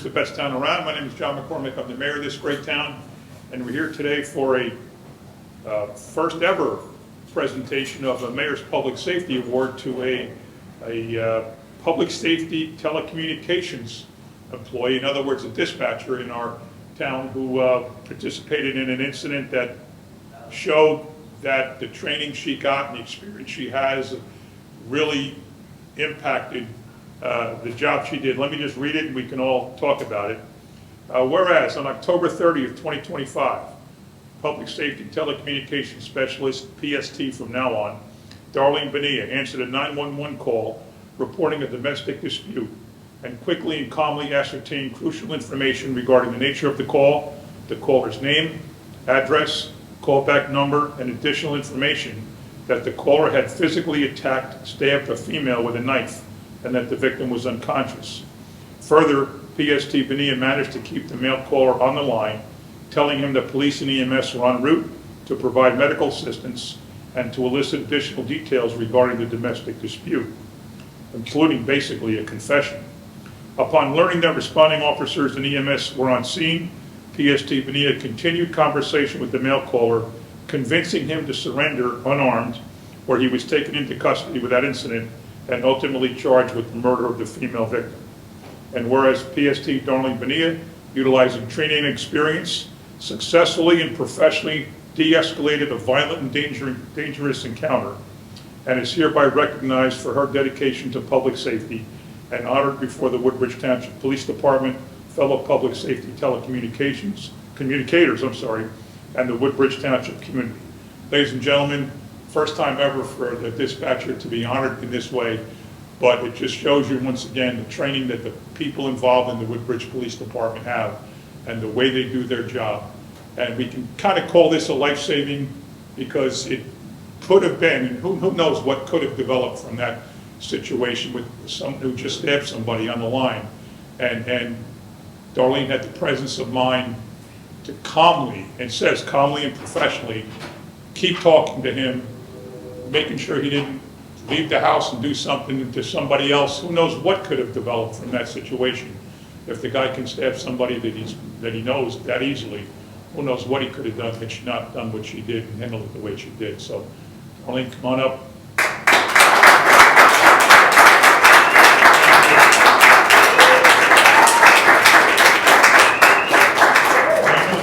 the best town around. My name is John McCormick. I'm the mayor of this great town, and we're here today for a first ever presentation of a Mayor's Public Safety Award to a public safety telecommunications employee, in other words, a dispatcher in our town who participated in an incident that showed that the training she got and the experience she has really impacted the job she did. Let me just read it and we can all talk about it. Whereas on October 30th, 2025, Public Safety Telecommunications Specialist, PST from now on, Darlene Bonilla answered a 911 call reporting a domestic dispute and quickly and calmly ascertained crucial information regarding the nature of the call, the caller's name, address, callback number, and additional information that the caller had physically attacked, stabbed a female with a knife, and that the victim was unconscious. Further, PST Bonilla managed to keep the male caller on the line, telling him that police and EMS were en route to provide medical assistance and to elicit additional details regarding the domestic dispute, including basically a confession. Upon learning that responding officers and EMS were on scene, PST Bonilla continued conversation with the male caller, convincing him to surrender unarmed, where he was taken into custody with that incident and ultimately charged with the murder of the female victim. And whereas PST Darlene Bonilla, utilizing training and experience, successfully and professionally de-escalated a violent and dangerous encounter, and is hereby recognized for her dedication to public safety and honored before the Woodbridge Township Police Department, fellow public safety communicators, and the Woodbridge Township community. Ladies and gentlemen, first time ever for the dispatcher to be honored in this way, but it just shows you once again the training that the people involved in the Woodbridge Police Department have and the way they do their job. And we can kind of call this a life-saving because it could have been, and who knows what could have developed from that situation with someone who just stabbed somebody on the line. And Darlene had the presence of mind to calmly, and says calmly and professionally, keep talking to him, making sure he didn't leave the house and do something to somebody else. Who knows what could have developed from that situation. If the guy can stab somebody that he knows that easily, who knows what he could have done had she not done what she did and handled it the way she did. So, Darlene, come on up.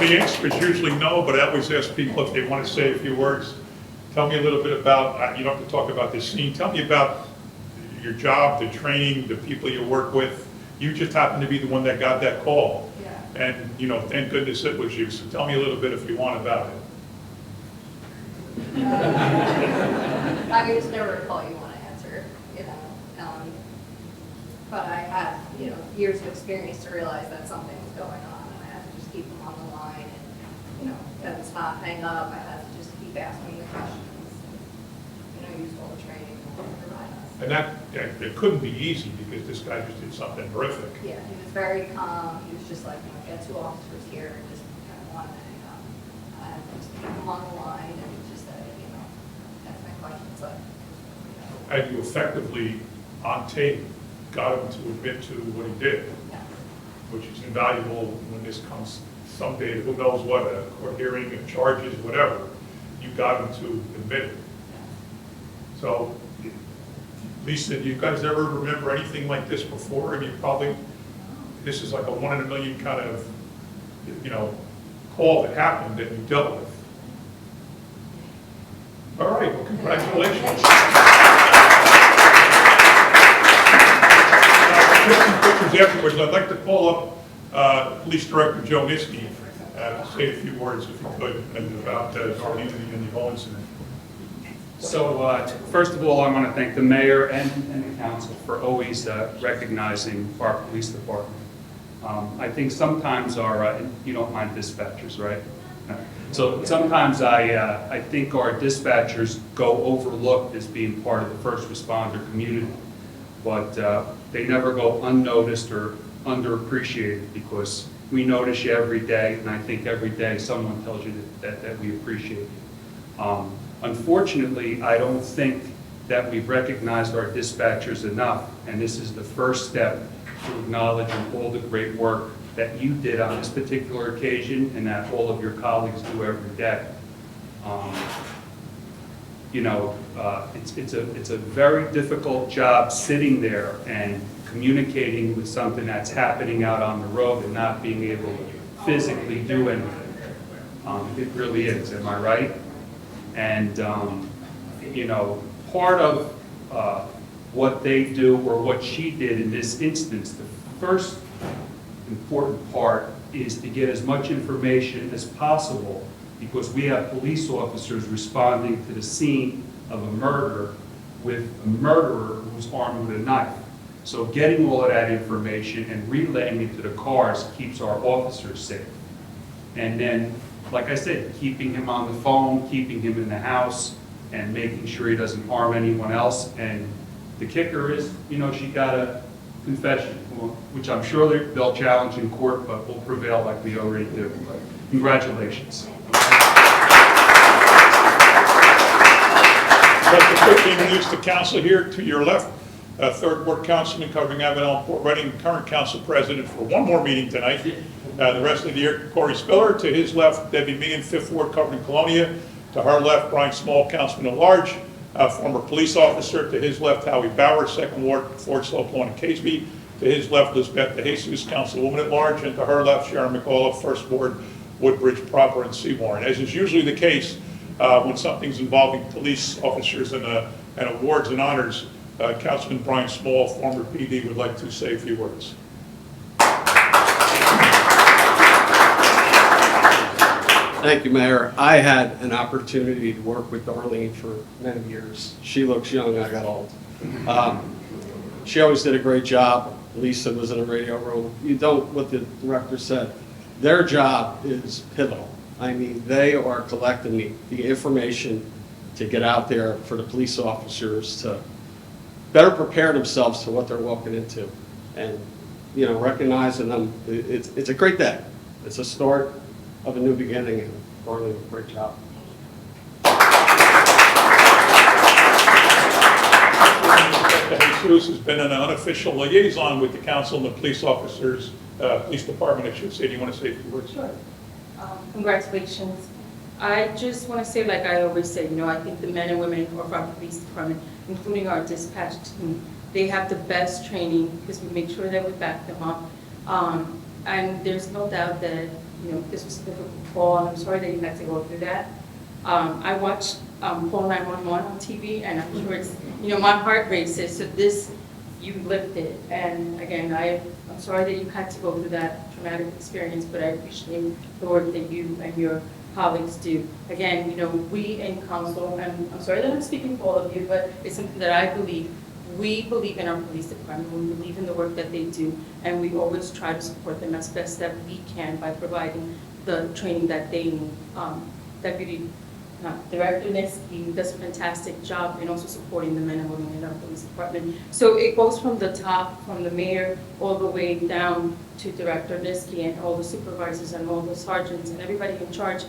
The answer is usually no, but I always ask people if they want to say a few words. Tell me a little bit about, you don't have to talk about this scene, tell me about your job, the training, the people you work with. You just happen to be the one that got that call. Yeah. And, you know, thank goodness it was you, so tell me a little bit if you want about it. I can just never call you want to answer, you know. But I had, you know, years of experience to realize that something was going on. Keep them on the line and, you know, couldn't stop, hang up. I had to just keep asking the questions and, you know, use all the training to provide us. And that it couldn't be easy because this guy just did something horrific. Yeah, he was very calm. He was just like, you know, get two officers here and just kind of wanted to hang up. I had to just keep them on the line and just said, you know, ask my questions. Like, you know. And you effectively, on tape, got him to admit to what he did. Yeah. Which is invaluable when this comes someday, who knows what, a court hearing, charges, whatever, you got them to admit it. So, Lisa, do you guys ever remember anything like this before? I mean, probably, this is like a 1 in a million kind of, you know, call that happened that you dealt with. All right, well, congratulations. Pictures afterwards. I'd like to call up Police Director Joe Niski to say a few words, if you could, about Darlene and the whole incident. So, first of all, I want to thank the mayor and the council for always recognizing our police department. I think sometimes our, you don't mind dispatchers, right? So sometimes I think our dispatchers go overlooked as being part of the first responder community, but they never go unnoticed or underappreciated because we notice you every day, and I think every day someone tells you that we appreciate you. Unfortunately, I don't think that we've recognized our dispatchers enough, and this is the first step to acknowledge all the great work that you did on this particular occasion and that all of your colleagues do every day. You know, it's a very difficult job sitting there and communicating with something that's happening out on the road and not being able to physically do anything. It really is, am I right? And, you know, part of what they do or what she did in this instance, the first important part is to get as much information as possible, because we have police officers responding to the scene of a murder with a murderer who's armed with a knife. So getting all of that information and relaying it to the cars keeps our officers safe. And then, like I said, keeping him on the phone, keeping him in the house, and making sure he doesn't harm anyone else. And the kicker is, you know, she got a confession, which I'm sure they'll challenge in court, but will prevail like we already do. Congratulations. I'd like to quickly introduce the council here. To your left, third ward councilman covering Avenel and Port Reading, current council president for one more meeting tonight. The rest of the year, Corey Spiller. To his left, Debbie Meehan, fifth ward covering Colonia. To her left, Brian Small, councilman at large, former police officer. To his left, Howie Bauer, second ward, Ford Slope Lawn and Caseby. To his left, Lisbeth DeJesus, councilwoman at large. And to her left, Sharon McAuliffe, first ward, Woodbridge proper and Seymour. And as is usually the case, when something's involving police officers and awards and honors, Councilman Brian Small, former PD, would like to say a few words. Thank you, Mayor. I had an opportunity to work with Darlene for many years. She looks young, I got old. She always did a great job. Lisa was in a radio room. You don't, what the director said, their job is pivotal. I mean, they are collecting the information to get out there for the police officers to better prepare themselves to what they're walking into. And, you know, recognizing them, it's a great day. It's a start of a new beginning, and Darlene, great job. Jesus has been an unofficial liaison with the council and the police officers, police department, I should say. Do you want to say a few words? Sure. Congratulations. I just want to say, like I always say, you know, I think the men and women of our police department, including our dispatch team, they have the best training because we make sure that we back them up. And there's no doubt that, you know, this was a difficult call, and I'm sorry that you had to go through that. I watched Call 911 on TV, and I'm sure it's, you know, my heart races. So this, you lived it. And again, I'm sorry that you had to go through that traumatic experience, but I appreciate the work that you and your colleagues do. Again, you know, we in council, and I'm sorry that I'm speaking for all of you, but it's something that I believe. We believe in our police department, we believe in the work that they do, and we always try to support them as best that we can by providing the training that they need. Deputy Director Niski does a fantastic job in also supporting the men and women in our police department. So it goes from the top, from the mayor, all the way down to Director Niski and all the supervisors and all the sergeants and everybody in charge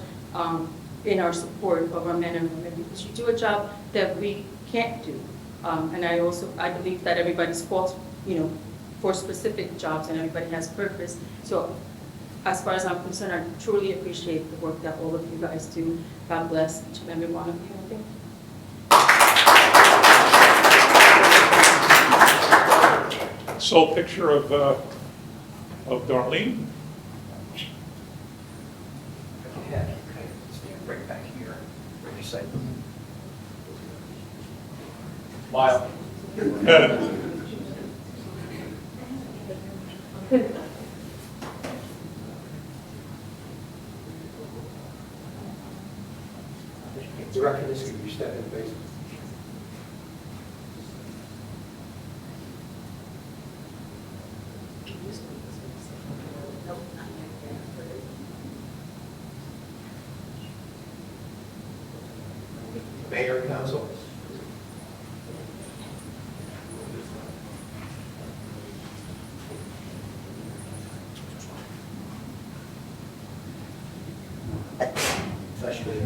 in our support of our men and women, because you do a job that we can't do. And I believe that everybody's called, you know, for specific jobs and everybody has purpose. So as far as I'm concerned, I truly appreciate the work that all of you guys do. God bless each and every one of you. Thank you. Sole picture of Darlene. Yeah, okay, stand right back here. Ready, say. Smile. Director, this could you step in, please. Mayor and council. Especially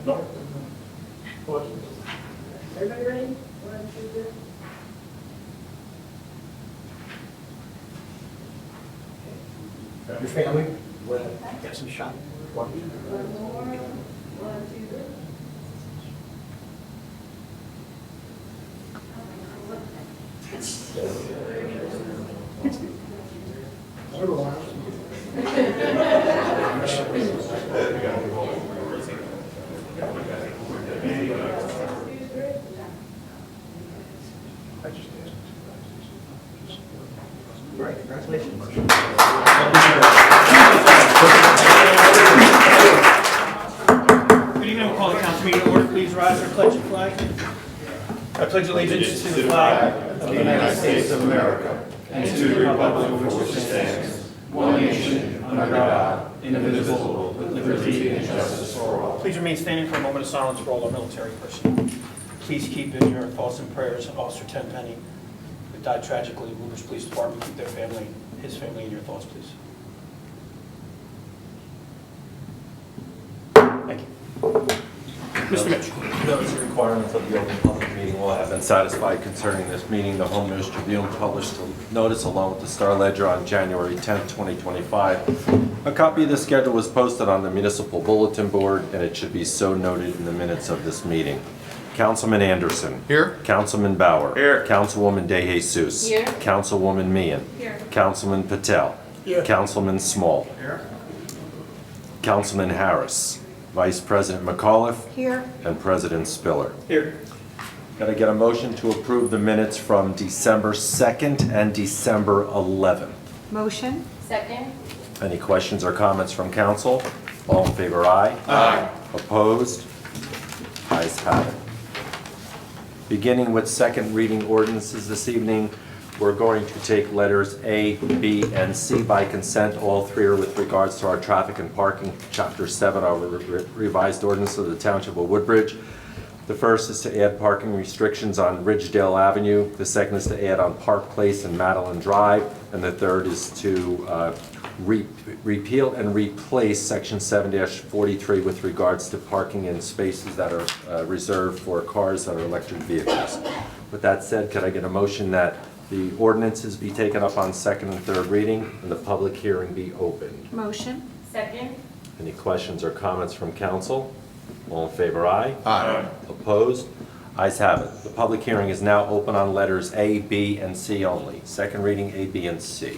No? Questions? Everybody ready? 1, 2, 3. Your family? Get some shot. Right, congratulations. Good evening, we'll call the council meeting to order. Please rise for pledge of flag. I pledge allegiance to the flag of the United States of America and to the republic for which it stands, one nation, under God, indivisible, with liberty and justice for all. Please remain standing for a moment of silence for all our military personnel. Please keep in your thoughts and prayers Officer Tenpenny, who died tragically in Woodbridge Police Department. Keep their family, his family in your thoughts, please. Thank you. Mr. Mitchell. Notice the requirements of the Open Public Meeting Law have been satisfied concerning this meeting. The Home News Tribune published a notice along with the Star Ledger on January 10th, 2025. A copy of the schedule was posted on the municipal bulletin board, and it should be so noted in the minutes of this meeting. Councilman Anderson. Here. Councilman Bauer. Here. Councilwoman De Jesus. Here. Councilwoman Meehan. Here. Councilman Patel. Here. Councilman Small. Here. Councilman Harris. Vice President McAuliffe. Here. And President Spiller. Here. Got to get a motion to approve the minutes from December 2nd and December 11th. Motion. Second. Any questions or comments from council? All in favor, aye. Aye. Opposed? Ayes have it. Beginning with second reading ordinances this evening, we're going to take letters A, B, and C by consent. All three are with regards to our traffic and parking, Chapter 7, our revised ordinance of the Township of Woodbridge. The first is to add parking restrictions on Ridgedale Avenue. The second is to add on Park Place and Madeline Drive. And the third is to repeal and replace Section 7-43 with regards to parking in spaces that are reserved for cars that are electric vehicles. With that said, could I get a motion that the ordinances be taken up on second and third reading and the public hearing be opened? Motion. Second. Any questions or comments from council? All in favor, aye. Aye. Opposed? Ayes have it. The public hearing is now open on letters A, B, and C only. Second reading, A, B, and C.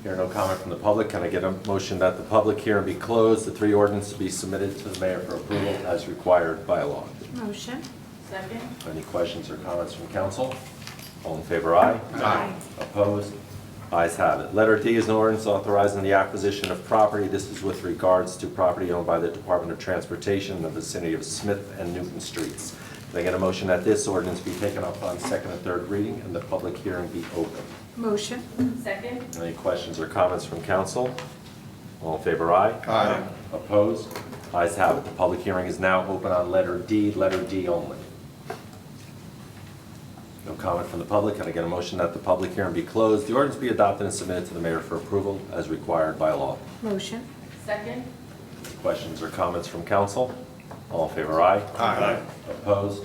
Hear no comment from the public. Can I get a motion that the public hearing be closed, the three ordinances be submitted to the mayor for approval as required by law? Motion. Second. Any questions or comments from council? All in favor, aye. Aye. Opposed? Ayes have it. Letter D is an ordinance authorizing the acquisition of property. This is with regards to property owned by the Department of Transportation in the vicinity of Smith and Newton Streets. Can I get a motion that this ordinance be taken up on second and third reading and the public hearing be open? Motion. Second. Any questions or comments from council? All in favor, aye. Aye. Opposed? Ayes have it. The public hearing is now open on letter D only. No comment from the public. Can I get a motion that the public hearing be closed, the ordinance be adopted and submitted to the mayor for approval as required by law? Motion. Second. Any questions or comments from council? All in favor, aye. Aye. Opposed?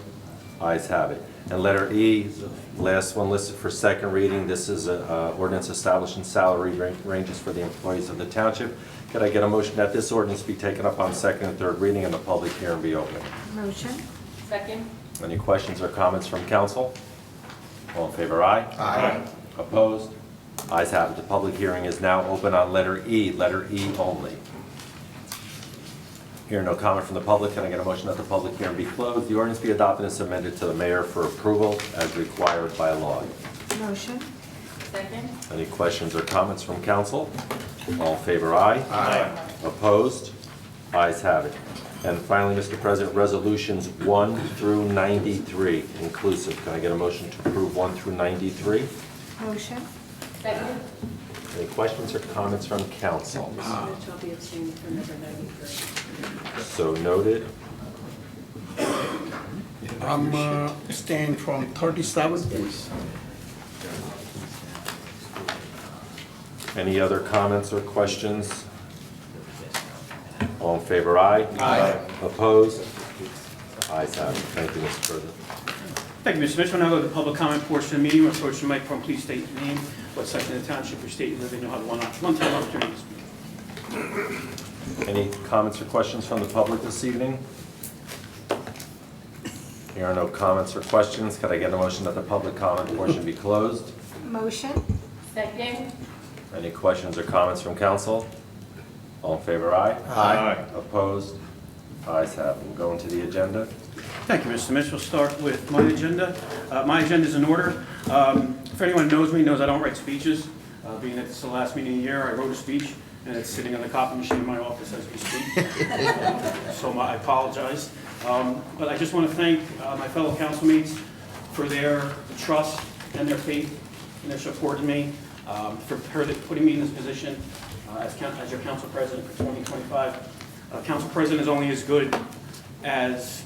Ayes have it. And letter E is the last one listed for second reading. This is an ordinance establishing salary ranges for the employees of the township. Could I get a motion that this ordinance be taken up on second and third reading and the public hearing be open? Motion. Second. Any questions or comments from council? All in favor, aye. Aye. Opposed? Ayes have it. The public hearing is now open on letter E only. Hearing no comment from the public, can I get a motion that the public hearing be closed, the ordinance be adopted and submitted to the mayor for approval as required by law? Motion. Second. Any questions or comments from council? All in favor, aye. Aye. Opposed? Ayes have it. And finally, Mr. President, resolutions 1 through 93 inclusive. Can I get a motion to approve 1 through 93? Motion. Second. Any questions or comments from council? I'll be abstaining from number 93. So noted. I'm staying from 37, please. Any other comments or questions? All in favor, aye. Aye. Opposed? Ayes have it. Thank you, Mr. President. Thank you, Mr. Mitchell. Now go to the public comment portion of the meeting. Approach the microphone, please state your name, what section of the township or state you live in, you'll have one-time opportunity to speak. Any comments or questions from the public this evening? Here are no comments or questions. Could I get a motion that the public comment portion be closed? Motion? Second. Any questions or comments from council? All in favor, aye? Aye. Opposed? Ayes have it. We'll go into the agenda. Thank you, Mr. Mitch. We'll start with my agenda. My agenda is in order. If anyone knows me, knows I don't write speeches. Being that it's the last meeting of the year, I wrote a speech, and it's sitting on the copy machine in my office as we speak. So I apologize. But I just want to thank my fellow councilmates for their trust and their faith and their support in me, for putting me in this position as your council president for 2025. Council president is only as good as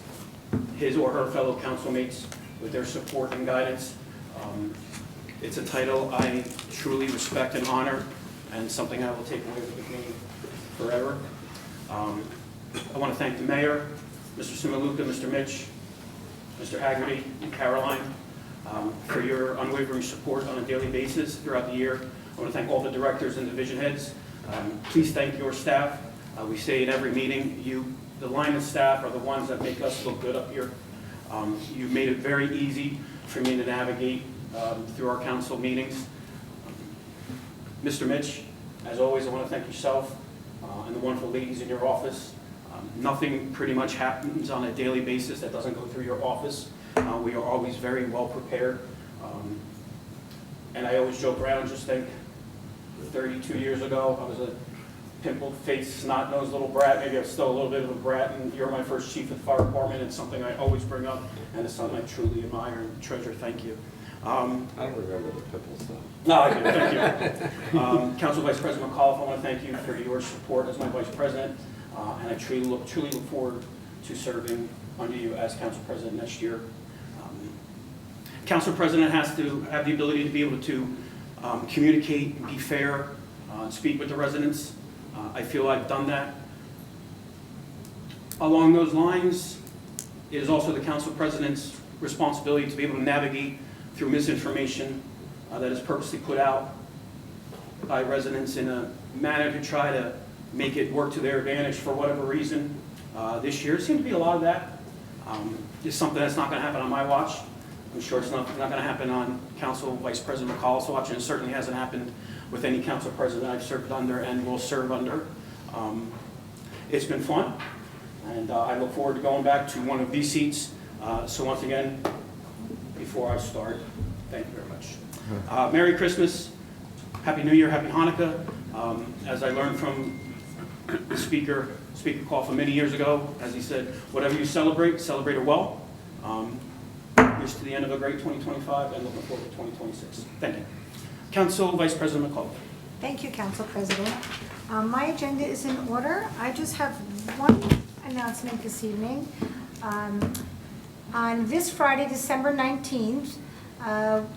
his or her fellow councilmates with their support and guidance. It's a title I truly respect and honor, and something I will take away with me forever. I want to thank the mayor, Mr. Simaluka, Mr. Mitch, Mr. Haggerty, and Caroline for your unwavering support on a daily basis throughout the year. I want to thank all the directors and division heads. Please thank your staff. We say in every meeting, the line of staff are the ones that make us look good up here. You've made it very easy for me to navigate through our council meetings. Mr. Mitch, as always, I want to thank yourself and the wonderful ladies in your office. Nothing pretty much happens on a daily basis that doesn't go through your office. We are always very well prepared. And I always joke around, just think 32 years ago, I was a pimple-faced, snot-nosed little brat. Maybe I'm still a little bit of a brat, and you're my first chief of the fire department. It's something I always bring up, and it's something I truly admire and treasure. Thank you. I don't remember the pimple stuff. No, I do. Thank you. Council Vice President McAuliffe, I want to thank you for your support as my vice president, and I truly look forward to serving under you as council president next year. Council president has to have the ability to be able to communicate and be fair, speak with the residents. I feel I've done that. Along those lines, it is also the council president's responsibility to be able to navigate through misinformation that is purposely put out by residents in a manner to try to make it work to their advantage for whatever reason. This year seems to be a lot of that. It's something that's not going to happen on my watch. I'm sure it's not going to happen on Council Vice President McCall's watch, and it certainly hasn't happened with any council president I've served under and will serve under. It's been fun, and I look forward to going back to one of these seats. So once again, before I start, thank you very much. Merry Christmas, Happy New Year, Happy Hanukkah. As I learned from the Speaker Coughlin many years ago, as he said, whatever you celebrate, celebrate it well. Here's to the end of a great 2025 and looking forward to 2026. Thank you. Council Vice President McCullough. Thank you, Council President. My agenda is in order. I just have one announcement this evening. On this Friday, December 19th,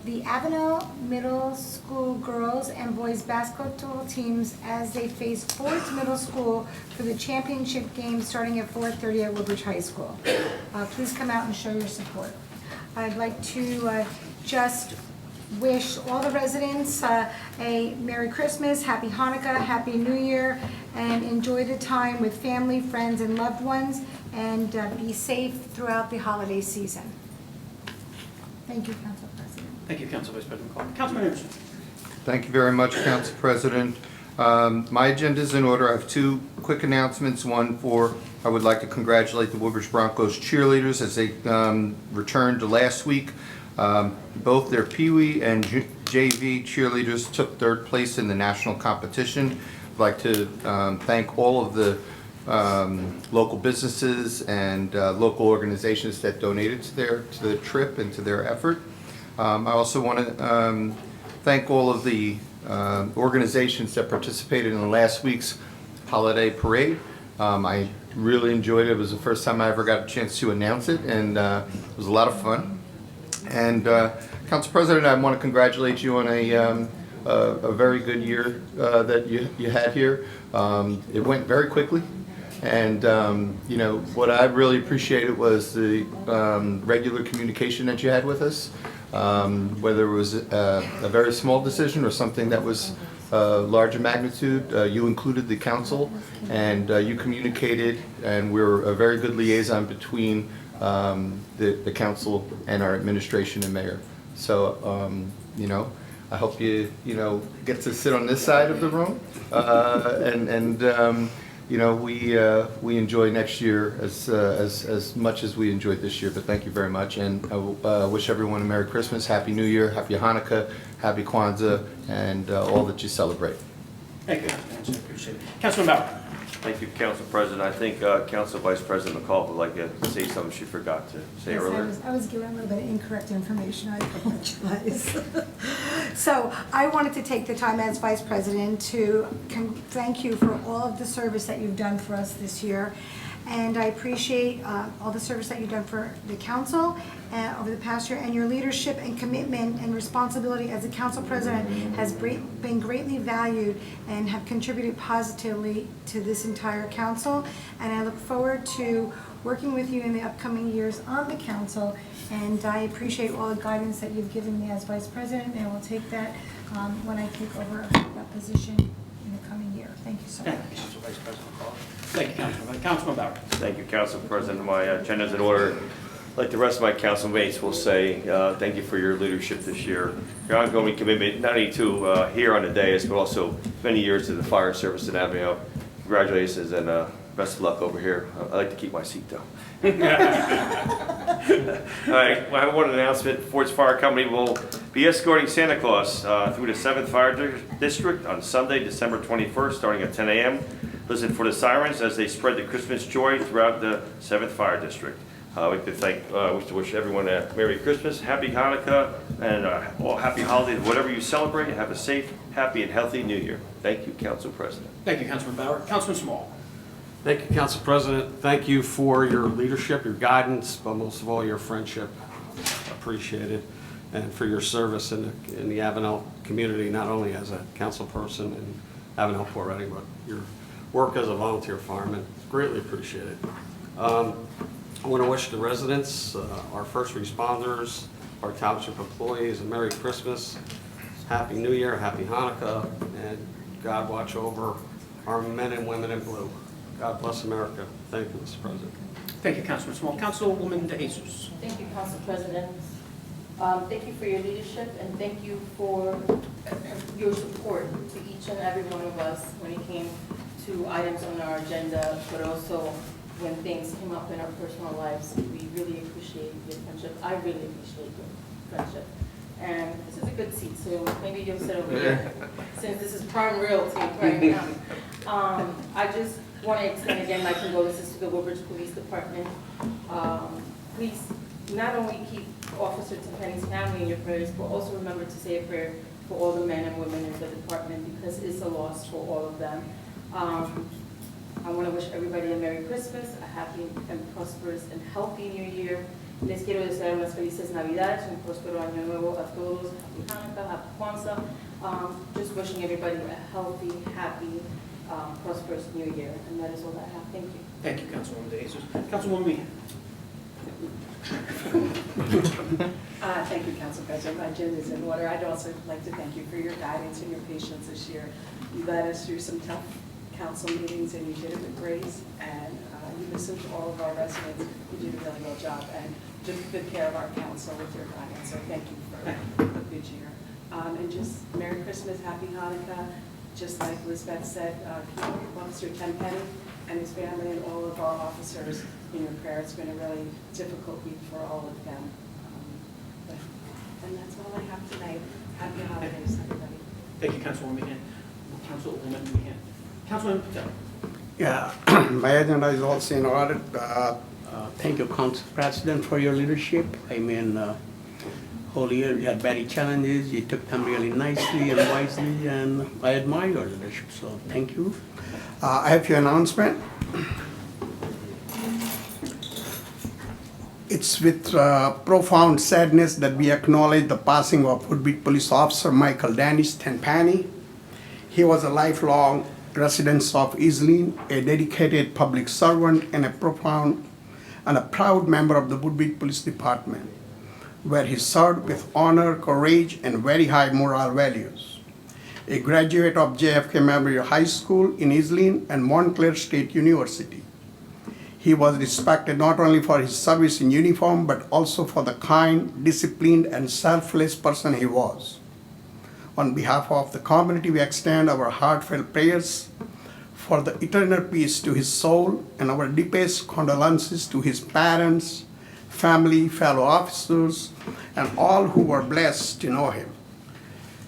the Avenel Middle School girls and boys basketball teams, as they face Ford's Middle School for the championship game starting at 4:30 at Woodbridge High School. Please come out and show your support. I'd like to just wish all the residents a Merry Christmas, Happy Hanukkah, Happy New Year, and enjoy the time with family, friends, and loved ones, and be safe throughout the holiday season. Thank you, Council President. Thank you, Council Vice President McCullough. Councilman Anderson. Thank you very much, Council President. My agenda is in order. I have two quick announcements. One I would like to congratulate the Woodbridge Broncos cheerleaders as they returned last week. Both their Pee Wee and JV cheerleaders took third place in the national competition. I'd like to thank all of the local businesses and local organizations that donated to the trip and to their effort. I also want to thank all of the organizations that participated in last week's holiday parade. I really enjoyed it. It was the first time I ever got a chance to announce it, and it was a lot of fun. And Council President, I want to congratulate you on a very good year that you had here. It went very quickly, and you know, what I really appreciated was the regular communication that you had with us. Whether it was a very small decision or something that was larger magnitude, you included the council, and you communicated, and we're a very good liaison between the council and our administration and mayor. So, you know, I hope you get to sit on this side of the room, you know, we enjoy next year as much as we enjoyed this year. But thank you very much, and I wish everyone a Merry Christmas, Happy New Year, Happy Hanukkah, Happy Kwanzaa, and all that you celebrate. Thank you, Councilman, I appreciate it. Councilman Bauer. Thank you, Council President. I think Council Vice President McCall would like to say something she forgot to say Yes, earlier. I was given a little bit of incorrect information, I apologize. So I wanted to take the time as Vice President to thank you for all of the service that you've done for us this year. And I appreciate all the service that you've done for the council over the past year, and your leadership and commitment and responsibility as a council president has been greatly valued and have contributed positively to this entire council. And I look forward to working with you in the upcoming years on the council, and I appreciate all the guidance that you've given me as vice president, and I will take that when I take over that position in the coming year. Thank you so much. Thank you, Council Vice President McCall. Thank you, Councilman. Councilman Bauer. Thank you, Council President. My agenda's in order. Like the rest of my council mates will say, thank you for your leadership this year. Your ongoing commitment, not only to here on the dais, but also many years to the fire service in Avenel. Congratulations and best of luck over here. I like to keep my seat though. All right, well, I have one announcement. Ford's Fire Company will be escorting Santa Claus through the 7th Fire District on Sunday, December 21st, starting at 10 a.m. Listen for the sirens as they spread the Christmas joy throughout the 7th Fire District. I'd like to wish everyone a Merry Christmas, Happy Hanukkah, and all happy holidays. Whatever you celebrate, have a safe, happy, and healthy New Year. Thank you, Council President. Thank you, Councilman Bauer. Councilman Small. Thank you, Council President. Thank you for your leadership, your guidance, but most of all, your friendship. Appreciate it. And for your service in the Avenel community, not only as a council person in Avenel, Port Reading, but your work as a volunteer fireman. Greatly appreciated. I want to wish the residents, our first responders, our township employees a Merry Christmas, Happy New Year, Happy Hanukkah, and God watch over our men and women in blue. God bless America. Thank you, Mr. President. Thank you, Councilman Small. Councilwoman De Jesus. Thank you, Council President. Thank you for your leadership, and thank you for your support to each and every one of us when it came to items on our agenda, but also when things came up in our personal lives. We really appreciate your friendship. I really appreciate your friendship. And this is a good seat, so maybe you'll sit over here, since this is prime realty right now. I just want to extend again my condolences to the Woodbridge Police Department. Please not only keep Officer Tiffany's family in your prayers, but also remember to say a prayer for all the men and women in the department, because it's a loss for all of them. I want to wish everybody a Merry Christmas, a happy and prosperous and healthy New Year. Les quiero desear unas felices Navidades, un próspero año nuevo a todos, Happy Hanukkah, Happy Kwanzaa. Just wishing everybody a healthy, happy, prosperous New Year. And that is all I have. Thank you. Thank you, Councilwoman De Jesus. Councilwoman Meehan. Thank you, Council President. My agenda is in order. I'd also like to thank you for your guidance and your patience this year. You led us through some tough council meetings, and you did it with grace, and you listened to all of our residents. You did a really well job, and took good care of our council with your guidance. So thank you for a good year. And just Merry Christmas, Happy Hanukkah. Just like Lisbeth said, keep Officer Tenpenny and his family and all of our officers in your prayer. It's been a really difficult week for all of them. And that's all I have tonight. Happy holidays, everybody. Thank you, Councilwoman Meehan. Councilwoman Meehan. Councilman Patel. Yeah, my agenda is also in order. Thank you, Council President, for your leadership. I mean, whole year we had many challenges. You took them really nicely and wisely, and I admire your leadership, so thank you. I have your announcement. It's with profound sadness that we acknowledge the passing of Woodbridge Police Officer Michael Dennis Tenpenny. He was a lifelong resident of Iselin, a dedicated public servant, and a profound and a proud member of the Woodbridge Police Department. where he served with honor, courage, and very high moral values. A graduate of JFK Memorial High School in Iselin and Montclair State University. He was respected not only for his service in uniform, but also for the kind, disciplined, and selfless person he was. On behalf of the community, we extend our heartfelt prayers for the eternal peace to his soul and our deepest condolences to his parents, family, fellow officers, and all who were blessed to know him.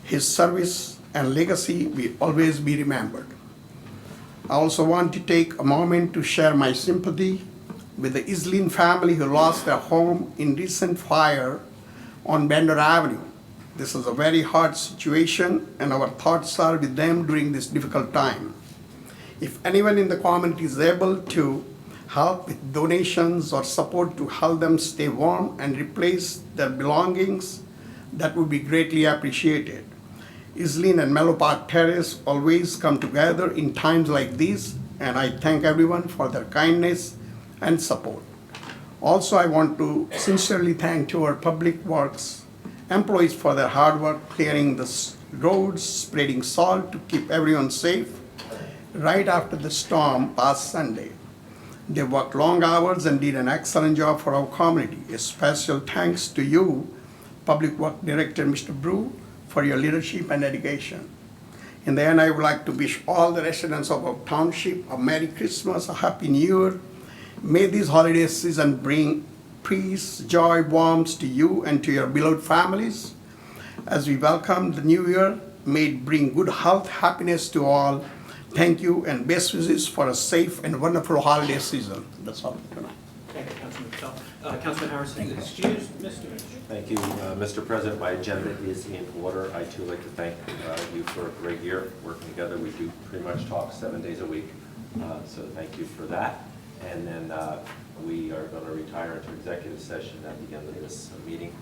His service and legacy will always be remembered. I also want to take a moment to share my sympathy with the Iselin family who lost their home in recent fire on Bender Avenue. This is a very hard situation, and our thoughts are with them during this difficult time. If anyone in the community is able to help with donations or support to help them stay warm and replace their belongings, that would be greatly appreciated. Iselin and Mellow Park Terrace always come together in times like these, and I thank everyone for their kindness and support. Also, I want to sincerely thank our Public Works employees for their hard work clearing the roads, spreading salt to keep everyone safe right after the storm past Sunday. They worked long hours and did an excellent job for our community. A special thanks to you, Public Works Director Mr. Brew, for your leadership and dedication. In the end, I would like to wish all the residents of our township a Merry Christmas, a Happy New Year. May this holiday season bring peace, joy, warmth to you and to your beloved families. As we welcome the new year, may it bring good health, happiness to all. Thank you and best wishes for a safe and wonderful holiday season. That's all tonight. Thank you, Councilman Patel. Councilman Harrison, excuse Mr. Mitchell. Thank you, Mr. President. My agenda is in order. I too like to thank you for a great year working together. We do pretty much talk 7 days a week, so thank you for that. And then we are going to retire into executive session at the end of this meeting,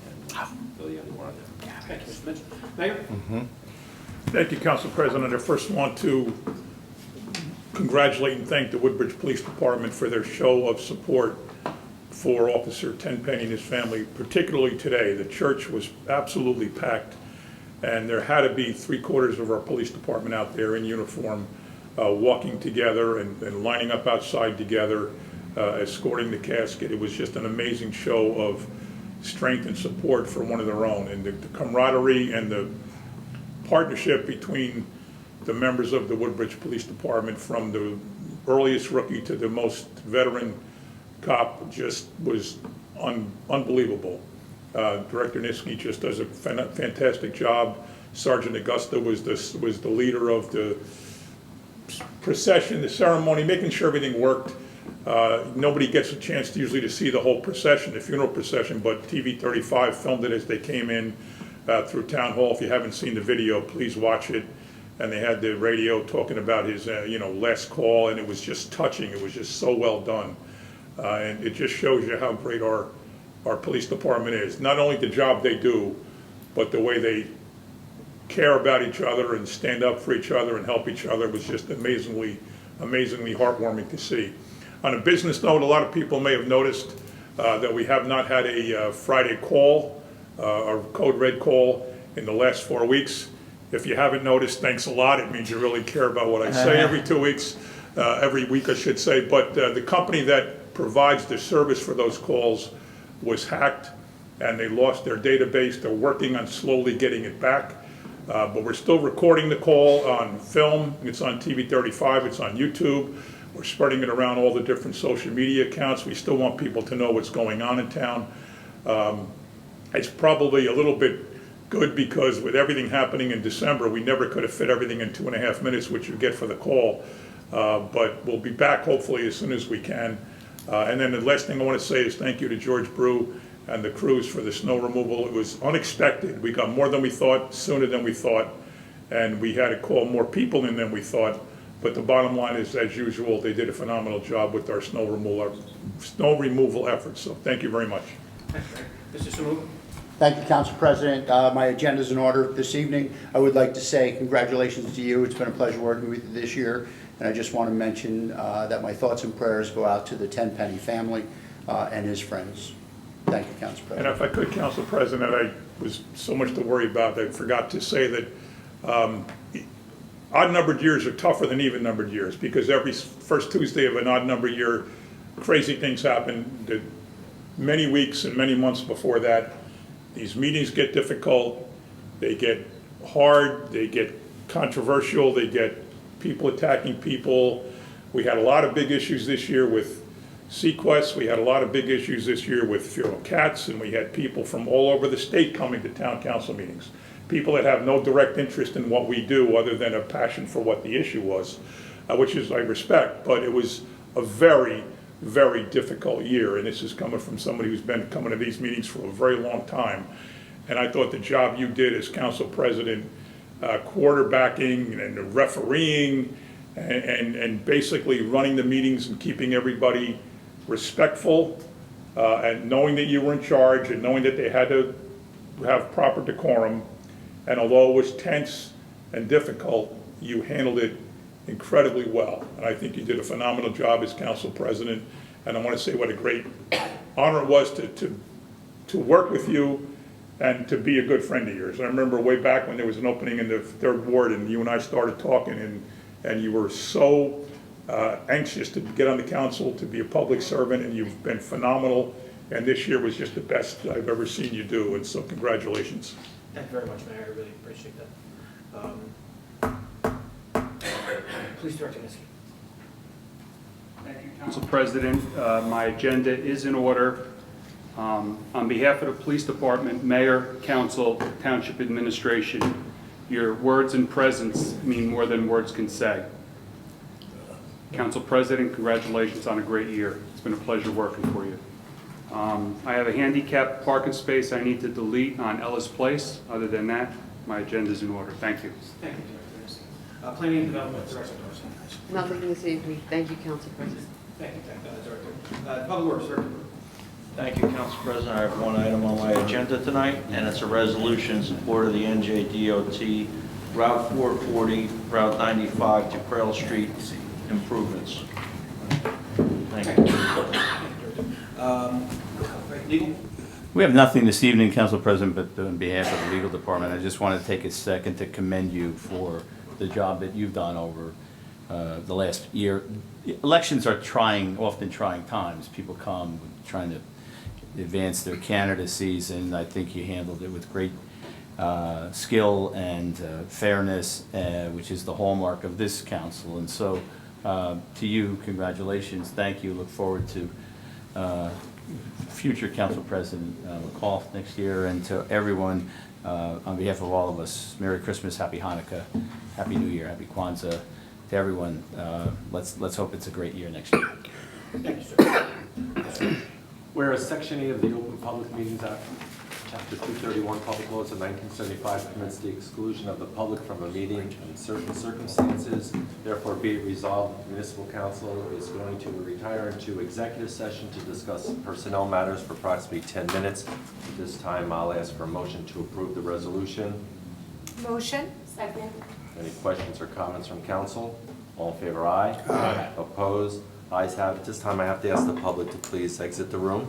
and fill you in more on that. Thank you, Mr. Mitchell. Mayor? Thank you, Council President. I first want to congratulate and thank the Woodbridge Police Department for their show of support for Officer Tenpenny and his family, particularly today. The church was absolutely packed, and there had to be 3/4 of our police department out there in uniform, walking together and lining up outside together, escorting the casket. It was just an amazing show of strength and support for one of their own, and the camaraderie and the partnership between the members of the Woodbridge Police Department, from the earliest rookie to the most veteran cop, just was unbelievable. Director Niski just does a fantastic job. Sergeant Augusta was the leader of the procession, the ceremony, making sure everything worked. Nobody gets a chance usually to see the whole procession, the funeral procession, but TV 35 filmed it as they came in through Town Hall. If you haven't seen the video, please watch it. And they had the radio talking about his last call, and it was just touching. It was just so well done. And it just shows you how great our police department is. Not only the job they do, but the way they care about each other and stand up for each other and help each other was just amazingly heartwarming to see. On a business note, a lot of people may have noticed that we have not had a Friday call, or code red call, in the last 4 weeks. If you haven't noticed, thanks a lot. It means you really care about what I say every 2 weeks, every week I should say. But the company that provides the service for those calls was hacked, and they lost their database. They're working on slowly getting it back. But we're still recording the call on film. It's on TV 35, it's on YouTube. We're spreading it around all the different social media accounts. We still want people to know what's going on in town. It's probably a little bit good because with everything happening in December, we never could have fit everything in 2.5 minutes, which you get for the call. But we'll be back hopefully as soon as we can. And then the last thing I want to say is thank you to George Brew and the crews for the snow removal. It was unexpected. We got more than we thought, sooner than we thought, and we had to call more people in than we thought. But the bottom line is, as usual, they did a phenomenal job with our snow removal efforts. So thank you very much. Mr. Samu? Thank you, Council President. My agenda is in order this evening. I would like to say congratulations to you. It's been a pleasure working with you this year. And I just want to mention that my thoughts and prayers go out to the Tenpenny family and his friends. Thank you, Council And President. if I could, Council President, I was so much to worry about, I forgot to say that odd-numbered years are tougher than even-numbered years, because every first Tuesday of an odd-numbered year, crazy things happen. Many weeks and many months before that, these meetings get difficult, they get hard, they get controversial, they get people attacking people. We had a lot of big issues this year with Sequest, we had a lot of big issues this year with feral cats, and we had people from all over the state coming to town council meetings. People that have no direct interest in what we do other than a passion for what the issue was, which is I respect, but it was a very, very difficult year, and this is coming from somebody who's been coming to these meetings for a very long time. And I thought the job you did as council president, quarterbacking and refereeing and basically running the meetings and keeping everybody respectful, and knowing that you were in charge and knowing that they had to have proper decorum. And although it was tense and difficult, you handled it incredibly well. And I think you did a phenomenal job as council president. And I want to say what a great honor it was to work with you and to be a good friend of yours. I remember way back when there was an opening in the 3rd Ward and you and I started talking, and you were so anxious to get on the council, to be a public servant, and you've been phenomenal. And this year was just the best I've ever seen you do, and so congratulations. Thank you very much, Mayor. I really appreciate that. Please, Director Niski. Thank you, Council President. My agenda is in order. On behalf of the Police Department, Mayor, Council, Township Administration, your words and presence mean more than words can say. Council President, congratulations on a great year. It's been a pleasure working for you. I have a handicapped parking space I need to delete on Ellis Place. Other than that, my agenda is in order. Thank you. Thank you, Director Niski. Planning and Development, Director Dorsey. Nothing this evening. Thank you, Council President. Thank you, Director. Public Works, Director. Thank you, Council President. I have one item on my agenda tonight, and it's a resolution in support of the NJDOT Route 440, Route 95 to Cradle Street improvements. Thank you. Legal? We have nothing this evening, Council President, but on behalf of the legal department, I just want to take a second to commend you for the job that you've done over the last year. Elections are often trying times. People come trying to advance their candidacies, and I think you handled it with great skill and fairness, which is the hallmark of this council. And so, to you, congratulations. Thank you. Look forward to future Council President McCall next year, and to everyone, on behalf of all of us, Merry Christmas, Happy Hanukkah, Happy New Year, Happy Kwanzaa. To everyone, let's hope it's a great year next year. Thank you, sir. Whereas Section 8 of the Open Public Meetings Act, Chapter 231, Public Laws of 1975 permits the exclusion of the public from a meeting in certain circumstances. Therefore, be it resolved, the Municipal Council is going to retire into executive session to discuss personnel matters for approximately 10 minutes. At this time, I'll ask for a motion to approve the resolution. Motion? Second. Any questions or comments from council? All in favor, aye. Aye. Opposed? Ayes have it. This time I have to ask the public to please exit the room,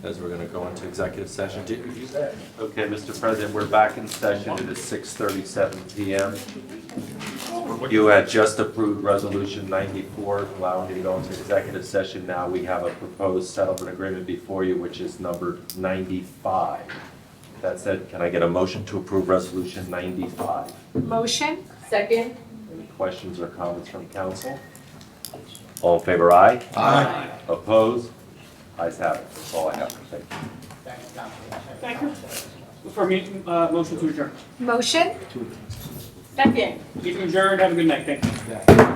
as we're going to go into executive session. Okay, Mr. President, we're back in session. It is 6:37 p.m. You had just approved Resolution 94, allowing you to go into executive session. Now we have a proposed settlement agreement before you, which is numbered 95. That said, can I get a motion to approve Resolution 95? Motion? Second. Any questions or comments from council? All in favor, aye? Aye. Opposed? Ayes have it. That's all I have. Thank you. Thank you. For me, motion to adjourn. Motion? Second. Meeting adjourned. Have a good night. Thank you.